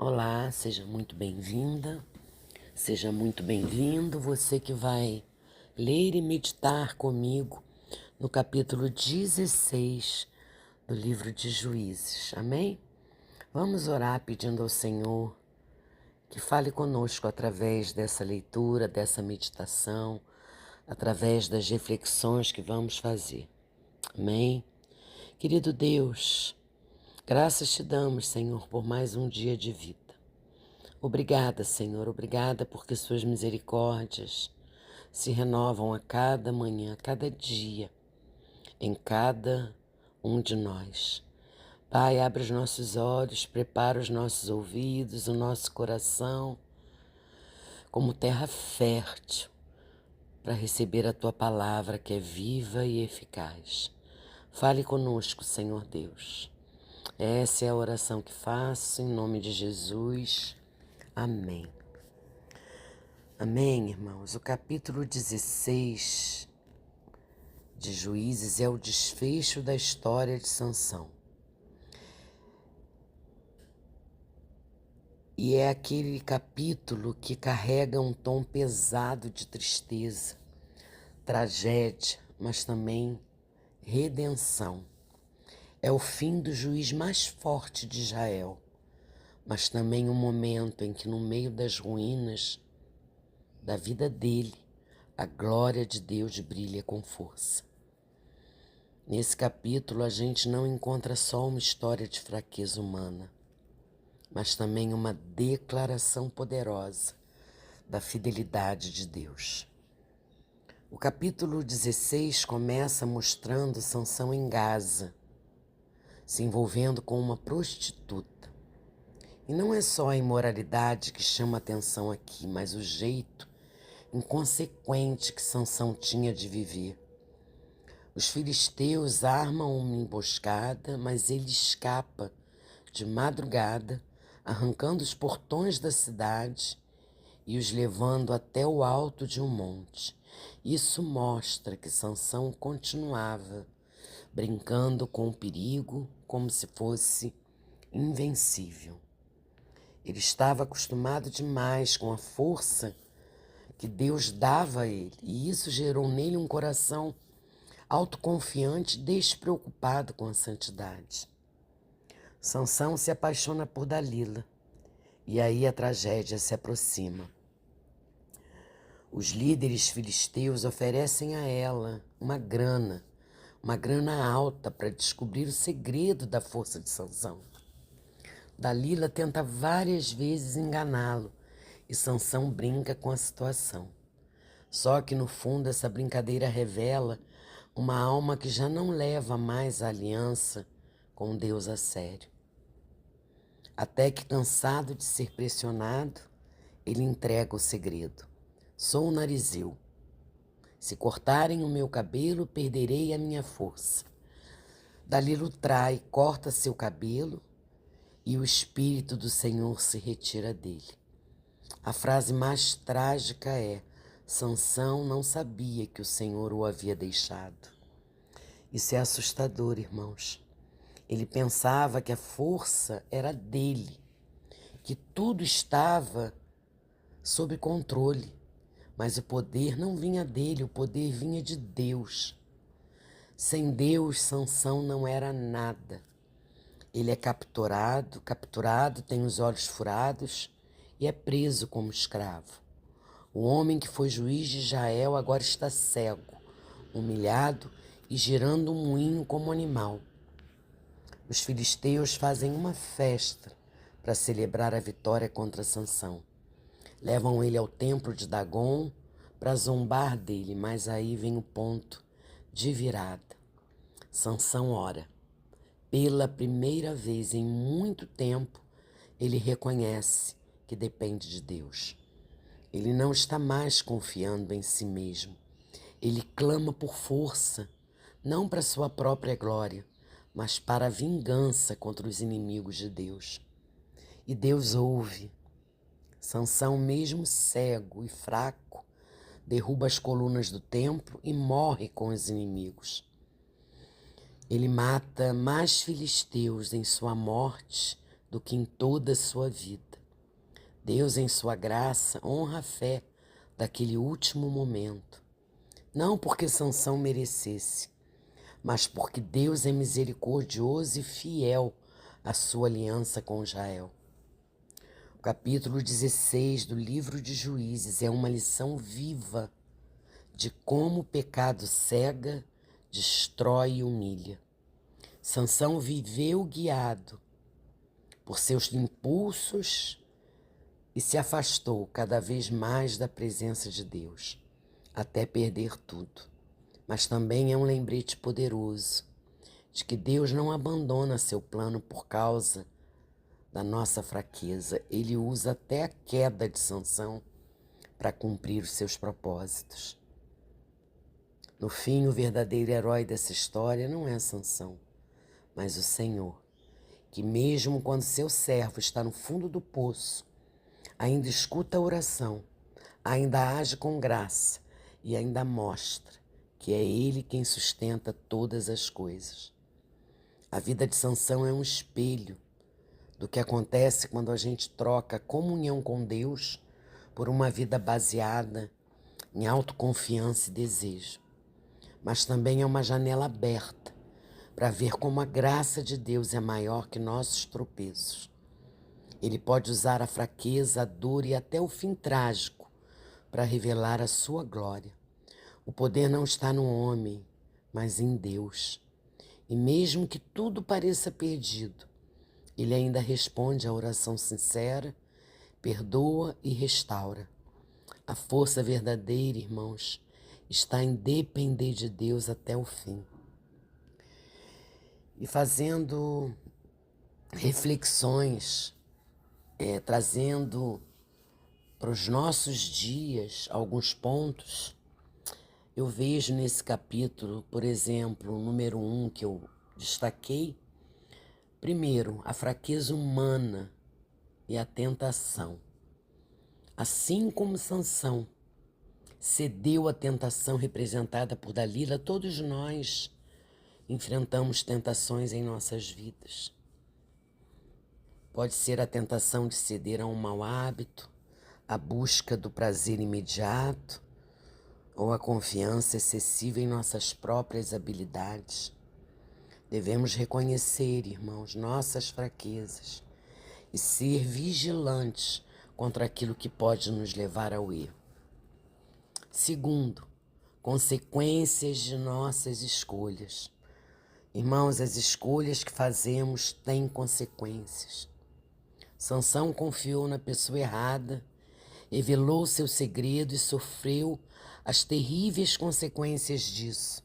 Olá, seja muito bem-vinda, seja muito bem-vindo, você que vai ler e meditar comigo no capítulo 16 do livro de Juízes, amém? Vamos orar pedindo ao Senhor que fale conosco através dessa leitura, dessa meditação, através das reflexões que vamos fazer, amém? Querido Deus, graças te damos, Senhor, por mais um dia de vida. Obrigada, Senhor, obrigada porque suas misericórdias se renovam a cada manhã, a cada dia, em cada um de nós. Pai, abre os nossos olhos, prepara os nossos ouvidos, o nosso coração, como terra fértil, para receber a Tua palavra que é viva e eficaz. Fale conosco, Senhor Deus. Essa é a oração que faço, em nome de Jesus. Amém. Amém, irmãos. O capítulo 16 de Juízes é o desfecho da história de Sansão. E é aquele capítulo que carrega um tom pesado de tristeza, tragédia, mas também redenção. É o fim do juiz mais forte de Israel, mas também um momento em que, no meio das ruínas da vida dele, a glória de Deus brilha com força. Nesse capítulo, a gente não encontra só uma história de fraqueza humana, mas também uma declaração poderosa da fidelidade de Deus. O capítulo 16 começa mostrando Sansão em Gaza, se envolvendo com uma prostituta. E não é só a imoralidade que chama atenção aqui, mas o jeito inconsequente que Sansão tinha de viver. Os filisteus armam uma emboscada, mas ele escapa de madrugada, arrancando os portões da cidade e os levando até o alto de um monte. Isso mostra que Sansão continuava brincando com o perigo como se fosse invencível. Ele estava acostumado demais com a força que Deus dava a ele, e isso gerou nele um coração autoconfiante, despreocupado com a santidade. Sansão se apaixona por Dalila, e aí a tragédia se aproxima. Os líderes filisteus oferecem a ela uma grana alta para descobrir o segredo da força de Sansão. Dalila tenta várias vezes enganá-lo, e Sansão brinca com a situação. Só que no fundo essa brincadeira revela uma alma que já não leva mais a aliança com Deus a sério. Até que, cansado de ser pressionado, ele entrega o segredo. Sou narizeu. Se cortarem o meu cabelo, perderei a minha força. Dalila o trai, corta seu cabelo e o Espírito do Senhor se retira dele. A frase mais trágica é: Sansão não sabia que o Senhor o havia deixado. Isso é assustador, irmãos. Ele pensava que a força era dele, que tudo estava sob controle, mas o poder não vinha dele, o poder vinha de Deus. Sem Deus, Sansão não era nada. Ele é capturado, tem os olhos furados e é preso como escravo. O homem que foi juiz de Israel agora está cego, humilhado e girando um moinho como animal. Os filisteus fazem uma festa para celebrar a vitória contra Sansão. Levam ele ao templo de Dagon para zombar dele, mas aí vem o ponto de virada. Sansão ora. Pela primeira vez em muito tempo, ele reconhece que depende de Deus. Ele não está mais confiando em si mesmo. Ele clama por força, não para sua própria glória, mas para a vingança contra os inimigos de Deus. E Deus ouve. Sansão, mesmo cego e fraco, derruba as colunas do templo e morre com os inimigos. Ele mata mais filisteus em sua morte do que em toda a sua vida. Deus, em sua graça, honra a fé daquele último momento. Não porque Sansão merecesse, mas porque Deus é misericordioso e fiel à sua aliança com Israel. O capítulo 16 do livro de Juízes é uma lição viva de como o pecado cega, destrói e humilha. Sansão viveu guiado por seus impulsos e se afastou cada vez mais da presença de Deus, até perder tudo. Mas também é um lembrete poderoso de que Deus não abandona seu plano por causa da nossa fraqueza. Ele usa até a queda de Sansão para cumprir os seus propósitos. No fim, o verdadeiro herói dessa história não é Sansão, mas o Senhor, que mesmo quando seu servo está no fundo do poço, ainda escuta a oração, ainda age com graça e ainda mostra que é Ele quem sustenta todas as coisas. A vida de Sansão é um espelho do que acontece quando a gente troca a comunhão com Deus por uma vida baseada em autoconfiança e desejo. Mas também é uma janela aberta para ver como a graça de Deus é maior que nossos tropeços. Ele pode usar a fraqueza, a dor e até o fim trágico para revelar a sua glória. O poder não está no homem, mas em Deus. E mesmo que tudo pareça perdido, Ele ainda responde à oração sincera, perdoa e restaura. A força verdadeira, irmãos, está em depender de Deus até o fim. E fazendo reflexões, trazendo para os nossos dias alguns pontos, eu vejo nesse capítulo, por exemplo, o número 1 que eu destaquei, primeiro, a fraqueza humana e a tentação. Assim como Sansão cedeu à tentação representada por Dalila, todos nós enfrentamos tentações em nossas vidas. Pode ser a tentação de ceder a um mau hábito, a busca do prazer imediato ou a confiança excessiva em nossas próprias habilidades. Devemos reconhecer, irmãos, nossas fraquezas e ser vigilantes contra aquilo que pode nos levar ao erro. Segundo, consequências de nossas escolhas. Irmãos, as escolhas que fazemos têm consequências. Sansão confiou na pessoa errada, revelou seu segredo e sofreu as terríveis consequências disso.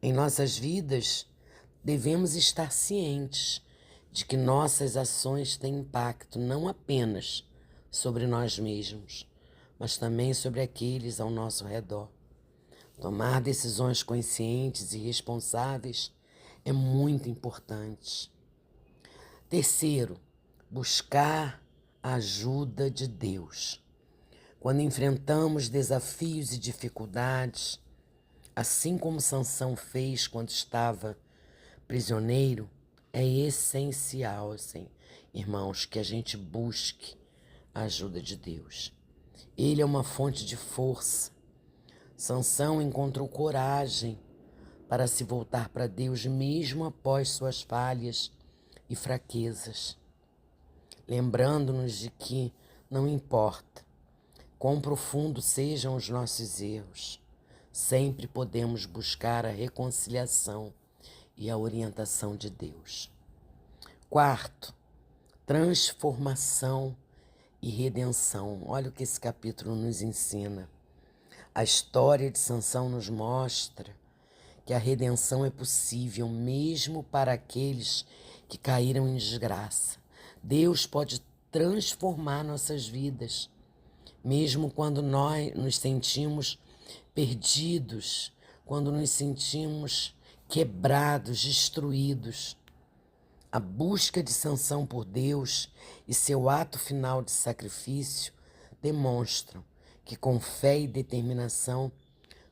Em nossas vidas, devemos estar cientes de que nossas ações têm impacto não apenas sobre nós mesmos, mas também sobre aqueles ao nosso redor. Tomar decisões conscientes e responsáveis é muito importante. Terceiro, buscar a ajuda de Deus. Quando enfrentamos desafios e dificuldades, assim como Sansão fez quando estava prisioneiro, é essencial, assim, irmãos, que a gente busque a ajuda de Deus. Ele é uma fonte de força. Sansão encontrou coragem para se voltar para Deus mesmo após suas falhas e fraquezas, lembrando-nos de que não importa quão profundos sejam os nossos erros, sempre podemos buscar a reconciliação e a orientação de Deus. Quarto, transformação e redenção. Olha o que esse capítulo nos ensina. A história de Sansão nos mostra que a redenção é possível mesmo para aqueles que caíram em desgraça. Deus pode transformar nossas vidas, mesmo quando nós nos sentimos perdidos, quando nos sentimos quebrados, destruídos. A busca de Sansão por Deus e seu ato final de sacrifício demonstram que com fé e determinação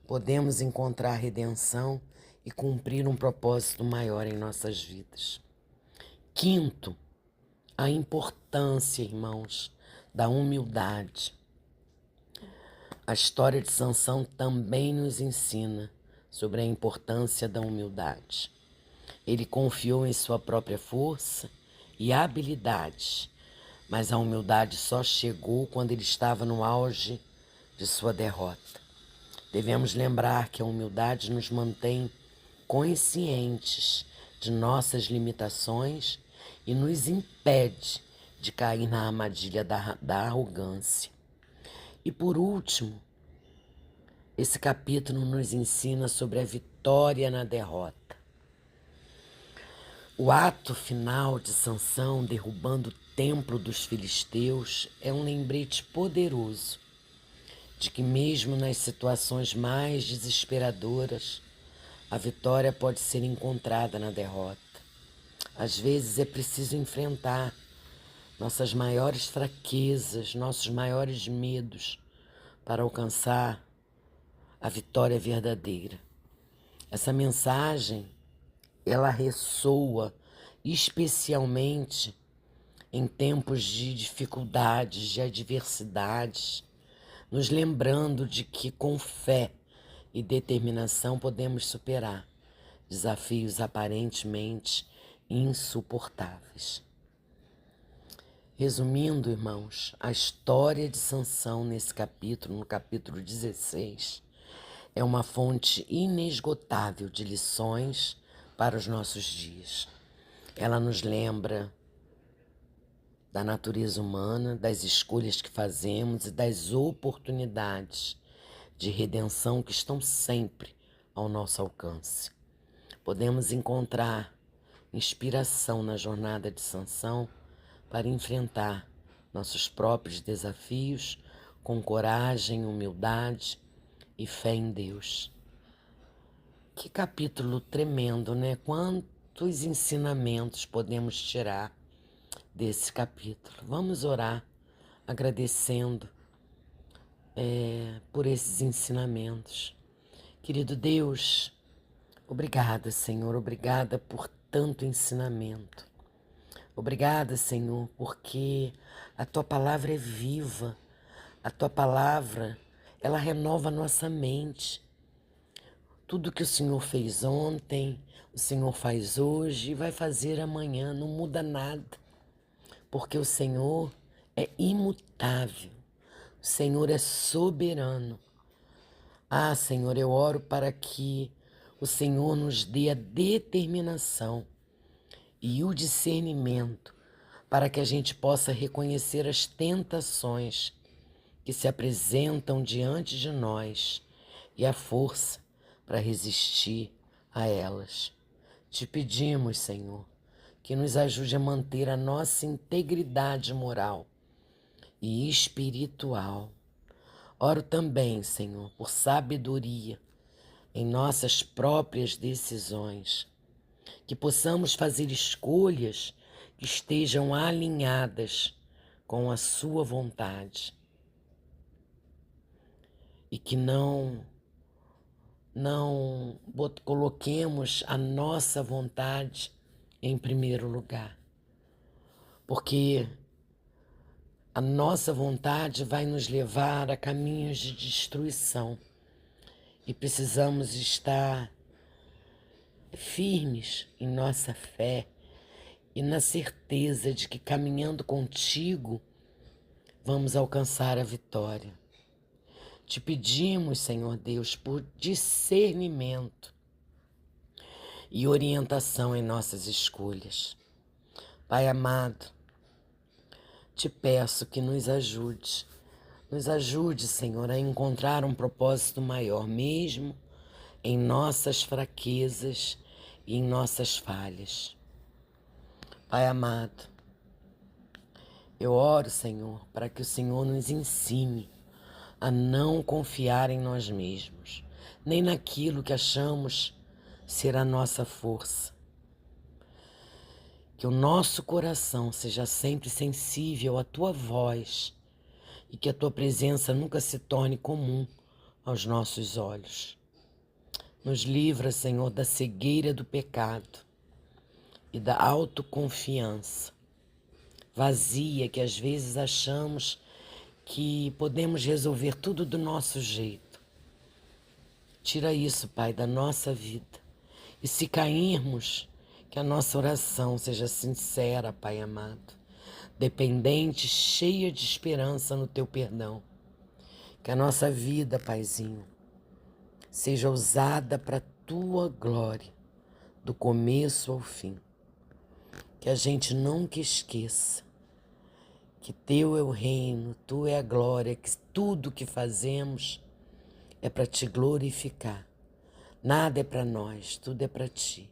podemos encontrar redenção e cumprir um propósito maior em nossas vidas. Quinto, a importância, irmãos, da humildade. A história de Sansão também nos ensina sobre a importância da humildade. Ele confiou em sua própria força e habilidades, mas a humildade só chegou quando ele estava no auge de sua derrota. Devemos lembrar que a humildade nos mantém conscientes de nossas limitações e nos impede de cair na armadilha da arrogância. E por último, esse capítulo nos ensina sobre a vitória na derrota. O ato final de Sansão derrubando o templo dos filisteus é um lembrete poderoso de que mesmo nas situações mais desesperadoras, a vitória pode ser encontrada na derrota. Às vezes é preciso enfrentar nossas maiores fraquezas, nossos maiores medos para alcançar a vitória verdadeira. Essa mensagem, ela ressoa especialmente em tempos de dificuldades, de adversidades, nos lembrando de que com fé e determinação podemos superar desafios aparentemente insuportáveis. Resumindo, irmãos, a história de Sansão nesse capítulo, no capítulo 16, é uma fonte inesgotável de lições para os nossos dias. Ela nos lembra da natureza humana, das escolhas que fazemos e das oportunidades de redenção que estão sempre ao nosso alcance. Podemos encontrar inspiração na jornada de Sansão para enfrentar nossos próprios desafios com coragem, humildade e fé em Deus. Que capítulo tremendo, né? Quantos ensinamentos podemos tirar desse capítulo. Vamos orar agradecendo por esses ensinamentos. Querido Deus, obrigada, Senhor, obrigada por tanto ensinamento. Obrigada, Senhor, porque a Tua palavra é viva, a Tua palavra, ela renova a nossa mente. Tudo que o Senhor fez ontem, o Senhor faz hoje e vai fazer amanhã, não muda nada. Porque o Senhor é imutável, o Senhor é soberano. Ah, Senhor, eu oro para que o Senhor nos dê a determinação e o discernimento para que a gente possa reconhecer as tentações que se apresentam diante de nós e a força para resistir a elas. Te pedimos, Senhor, que nos ajude a manter a nossa integridade moral e espiritual. Oro também, Senhor, por sabedoria em nossas próprias decisões, que possamos fazer escolhas que estejam alinhadas com a Sua vontade e que não coloquemos a nossa vontade em primeiro lugar, porque a nossa vontade vai nos levar a caminhos de destruição e precisamos estar firmes em nossa fé e na certeza de que caminhando contigo vamos alcançar a vitória. Te pedimos, Senhor Deus, por discernimento e orientação em nossas escolhas. Pai amado, te peço que nos ajude. Nos ajude, Senhor, a encontrar um propósito maior, mesmo em nossas fraquezas e em nossas falhas. Pai amado, eu oro, Senhor, para que o Senhor nos ensine a não confiar em nós mesmos, nem naquilo que achamos ser a nossa força. Que o nosso coração seja sempre sensível à Tua voz e que a Tua presença nunca se torne comum aos nossos olhos. Nos livra, Senhor, da cegueira do pecado e da autoconfiança. vazia, que às vezes achamos que podemos resolver tudo do nosso jeito. Tira isso, Pai, da nossa vida. E se cairmos, que a nossa oração seja sincera, Pai amado, dependente, cheia de esperança no Teu perdão. Que a nossa vida, Paizinho, seja usada para a Tua glória, do começo ao fim. Que a gente nunca esqueça que Teu é o reino, Tu é a glória, que tudo que fazemos é para Te glorificar. Nada é para nós, tudo é para Ti.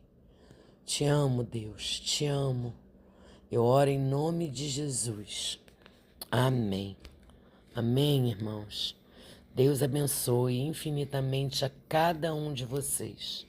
Te amo, Deus, te amo. Eu oro em nome de Jesus. Amém. Amém, irmãos. Deus abençoe infinitamente a cada um de vocês.